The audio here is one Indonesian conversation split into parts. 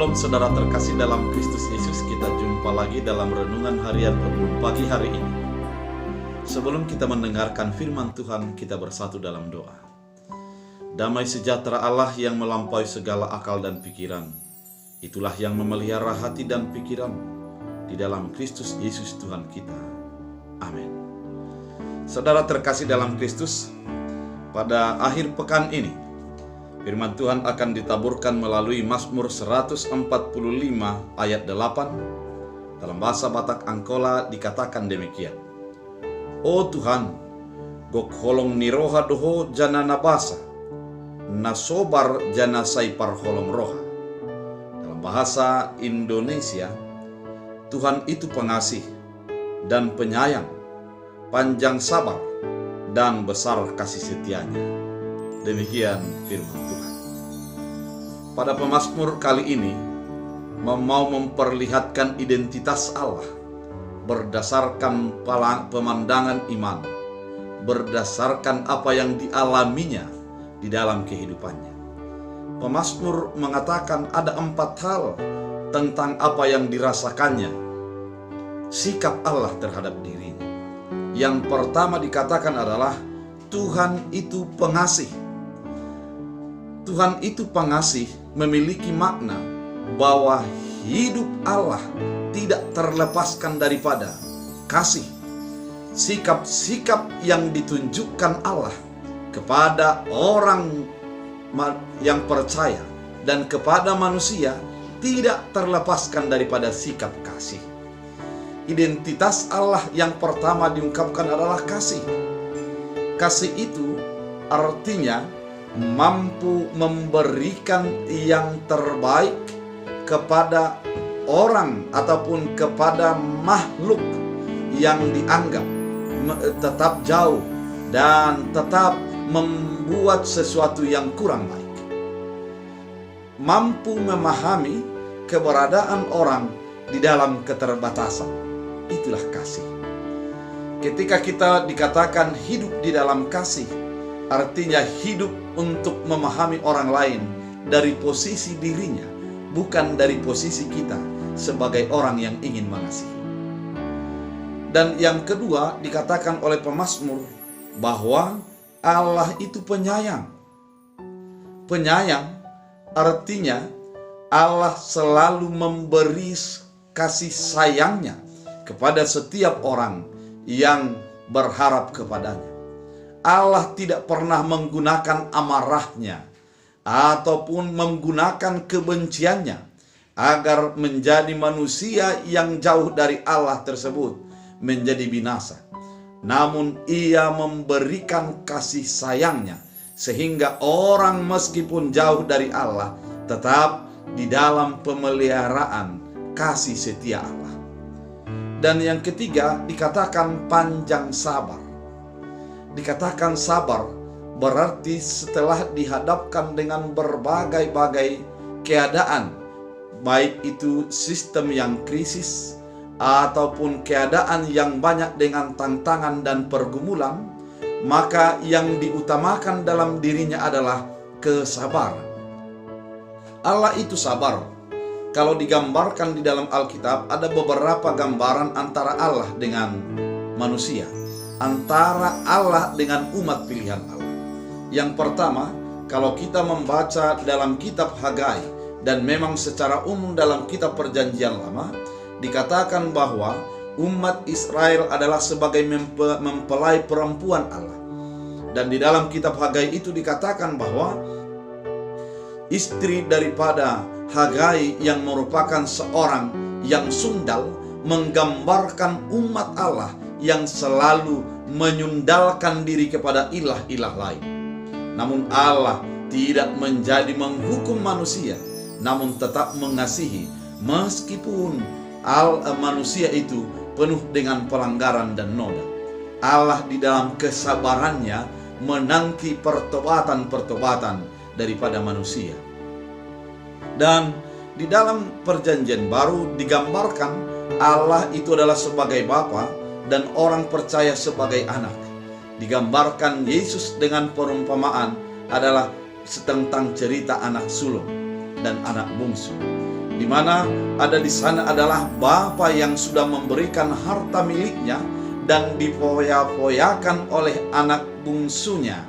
Shalom saudara terkasih dalam Kristus Yesus. Kita jumpa lagi dalam renungan harian Rebun pagi hari ini. Sebelum kita mendengarkan firman Tuhan, kita bersatu dalam doa. Damai sejahtera Allah yang melampaui segala akal dan pikiran, itulah yang memelihara hati dan pikiran di dalam Kristus Yesus Tuhan kita. Amin. Saudara terkasih dalam Kristus, pada akhir pekan ini firman Tuhan akan ditaburkan melalui Mazmur 145 ayat 8. Dalam bahasa Batak Angkola dikatakan demikian. O Tuhan, gok holong niroha doho jana nabasa, nasobar jana saipar holong roha. Dalam bahasa Indonesia, Tuhan itu pengasih dan penyayang, panjang sabar dan besar kasih setianya. Demikian firman Tuhan. Pada pemazmur kali ini mau memperlihatkan identitas Allah berdasarkan pemandangan iman, berdasarkan apa yang dialaminya di dalam kehidupannya. Pemazmur mengatakan ada 4 hal tentang apa yang dirasakannya, sikap Allah terhadap dirinya. Yang pertama dikatakan adalah Tuhan itu pengasih. Tuhan itu pengasih memiliki makna bahwa hidup Allah tidak terlepaskan daripada kasih. Sikap-sikap yang ditunjukkan Allah kepada orang yang percaya dan kepada manusia tidak terlepaskan daripada sikap kasih. Identitas Allah yang pertama diungkapkan adalah kasih. Kasih itu artinya mampu memberikan yang terbaik kepada orang ataupun kepada makhluk yang dianggap tetap jauh dan tetap membuat sesuatu yang kurang baik. Mampu memahami keberadaan orang di dalam keterbatasan. Itulah kasih. Ketika kita dikatakan hidup di dalam kasih, artinya hidup untuk memahami orang lain dari posisi dirinya, bukan dari posisi kita sebagai orang yang ingin mengasihi. Dan yang kedua dikatakan oleh pemazmur bahwa Allah itu penyayang. Penyayang artinya Allah selalu memberi kasih sayangnya kepada setiap orang yang berharap kepadanya. Allah tidak pernah menggunakan amarahnya ataupun menggunakan kebenciannya agar menjadi manusia yang jauh dari Allah tersebut menjadi binasa. Namun ia memberikan kasih sayangnya sehingga orang meskipun jauh dari Allah tetap di dalam pemeliharaan kasih setia Allah. Dan yang ketiga dikatakan panjang sabar. Dikatakan sabar berarti setelah dihadapkan dengan berbagai-bagai keadaan, baik itu sistem yang krisis ataupun keadaan yang banyak dengan tantangan dan pergumulan, maka yang diutamakan dalam dirinya adalah kesabaran. Allah itu sabar. Kalau digambarkan di dalam Alkitab, ada beberapa gambaran antara Allah dengan manusia, antara Allah dengan umat pilihan Allah. Yang pertama, kalau kita membaca dalam kitab Hagai dan memang secara umum dalam kitab Perjanjian Lama, dikatakan bahwa umat Israel adalah sebagai mempelai perempuan Allah. Dan di dalam kitab Hagai itu dikatakan bahwa istri daripada Hagai yang merupakan seorang yang sundal menggambarkan umat Allah yang selalu menyundalkan diri kepada ilah-ilah lain. Namun Allah tidak menjadi menghukum manusia, namun tetap mengasihi meskipun manusia itu penuh dengan pelanggaran dan noda. Allah di dalam kesabarannya menanti pertobatan-pertobatan daripada manusia. Dan di dalam perjanjian baru digambarkan Allah itu adalah sebagai Bapa dan orang percaya sebagai anak. Digambarkan Yesus dengan perumpamaan adalah tentang cerita anak sulung dan anak bungsu. di mana ada di sana adalah Bapa yang sudah memberikan harta miliknya dan difoya-foyakan oleh anak bungsunya.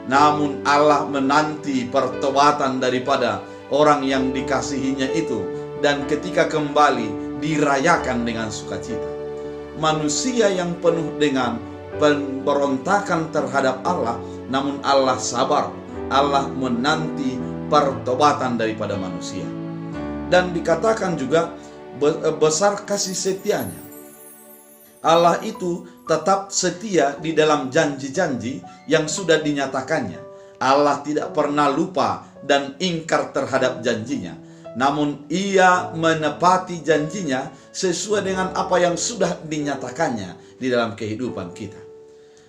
Namun Allah menanti pertobatan daripada orang yang dikasihinya itu, dan ketika kembali dirayakan dengan sukacita. Manusia yang penuh dengan pemberontakan terhadap Allah, namun Allah sabar. Allah menanti pertobatan daripada manusia. Dan dikatakan juga besar kasih setianya. Allah itu tetap setia di dalam janji-janji yang sudah dinyatakannya. Allah tidak pernah lupa dan ingkar terhadap janjinya. Namun Ia menepati janjinya sesuai dengan apa yang sudah dinyatakannya di dalam kehidupan kita.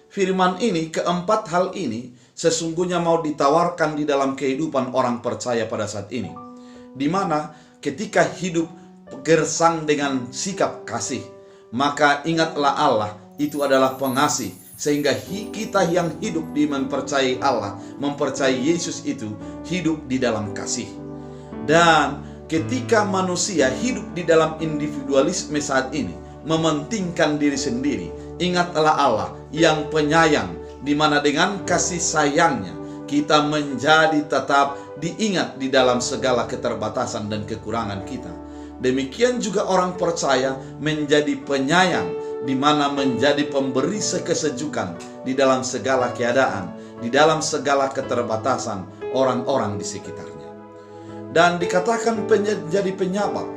Firman ini, keempat hal ini sesungguhnya mau ditawarkan di dalam kehidupan orang percaya pada saat ini, di mana ketika hidup gersang dengan sikap kasih, maka ingatlah Allah itu adalah pengasih, sehingga kita yang hidup di mempercayai Allah, mempercayai Yesus itu hidup di dalam kasih. Dan ketika manusia hidup di dalam individualisme saat ini, mementingkan diri sendiri, ingatlah Allah yang penyayang, di mana dengan kasih sayangnya kita menjadi tetap diingat di dalam segala keterbatasan dan kekurangan kita. Demikian juga orang percaya menjadi penyayang, di mana menjadi pemberi kesejukan di dalam segala keadaan, di dalam segala keterbatasan orang-orang di sekitarnya. Dan dikatakan menjadi penyabar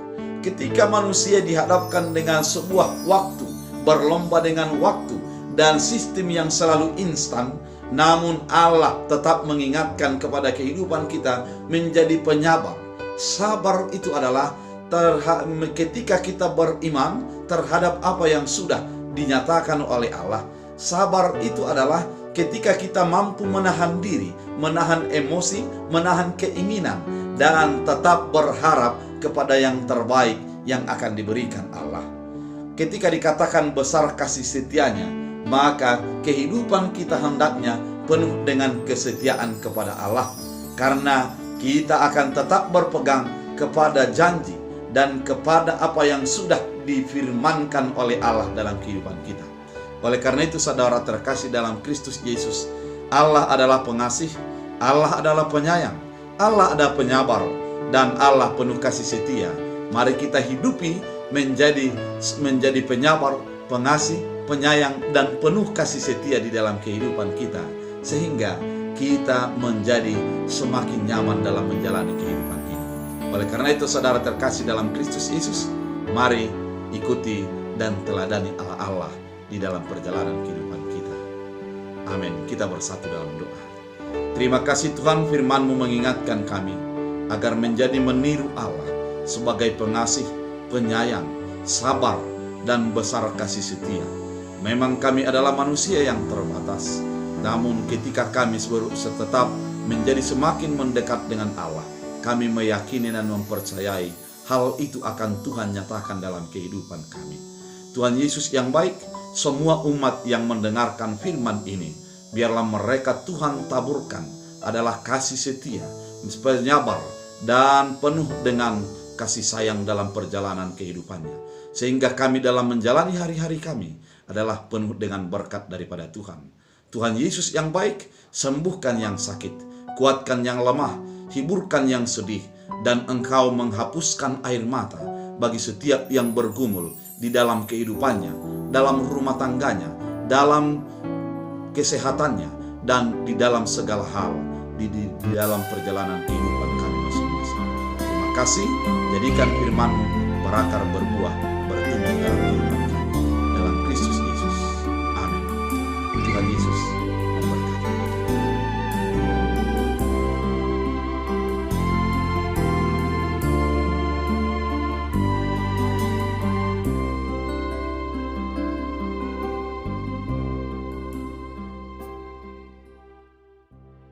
ketika manusia dihadapkan dengan sebuah waktu, berlomba dengan waktu dan sistem yang selalu instan, namun Allah tetap mengingatkan kepada kehidupan kita menjadi penyabar. Sabar itu adalah ketika kita beriman terhadap apa yang sudah dinyatakan oleh Allah. Sabar itu adalah ketika kita mampu menahan diri, menahan emosi, menahan keinginan, dan tetap berharap kepada yang terbaik yang akan diberikan Allah. Ketika dikatakan besar kasih setianya, maka kehidupan kita hendaknya penuh dengan kesetiaan kepada Allah, karena kita akan tetap berpegang kepada janji dan kepada apa yang sudah difirmankan oleh Allah dalam kehidupan kita. Oleh karena itu, saudara terkasih dalam Kristus Yesus, Allah adalah pengasih, Allah adalah penyayang, Allah adalah penyabar, dan Allah penuh kasih setia. Mari kita hidupi menjadi penyabar, pengasih, penyayang, dan penuh kasih setia di dalam kehidupan kita, sehingga kita menjadi semakin nyaman dalam menjalani kehidupan ini. Oleh karena itu, saudara terkasih dalam Kristus Yesus, mari ikuti dan teladani Allah di dalam perjalanan kehidupan kita. Amin. Kita bersatu dalam doa. Terima kasih Tuhan, firman-Mu mengingatkan kami agar menjadi meniru Allah sebagai pengasih, penyayang, sabar, dan besar kasih setia. Memang kami adalah manusia yang terbatas, namun ketika kami tetap menjadi semakin mendekat dengan Allah, kami meyakini dan mempercayai hal itu akan Tuhan nyatakan dalam kehidupan kami. Tuhan Yesus yang baik, semua umat yang mendengarkan firman ini, biarlah mereka Tuhan taburkan adalah kasih setia, penyabar, dan penuh dengan kasih sayang dalam perjalanan kehidupannya. Sehingga kami dalam menjalani hari-hari kami adalah penuh dengan berkat daripada Tuhan. Tuhan Yesus yang baik, sembuhkan yang sakit, kuatkan yang lemah, hiburkan yang sedih, dan Engkau menghapuskan air mata bagi setiap yang bergumul di dalam kehidupannya, dalam rumah tangganya, dalam kesehatannya, dan di dalam segala hal di dalam perjalanan kehidupan kami masing-masing. Terima kasih, jadikan firman-Mu berakar, berbuah, bertumbuh dalam kehidupan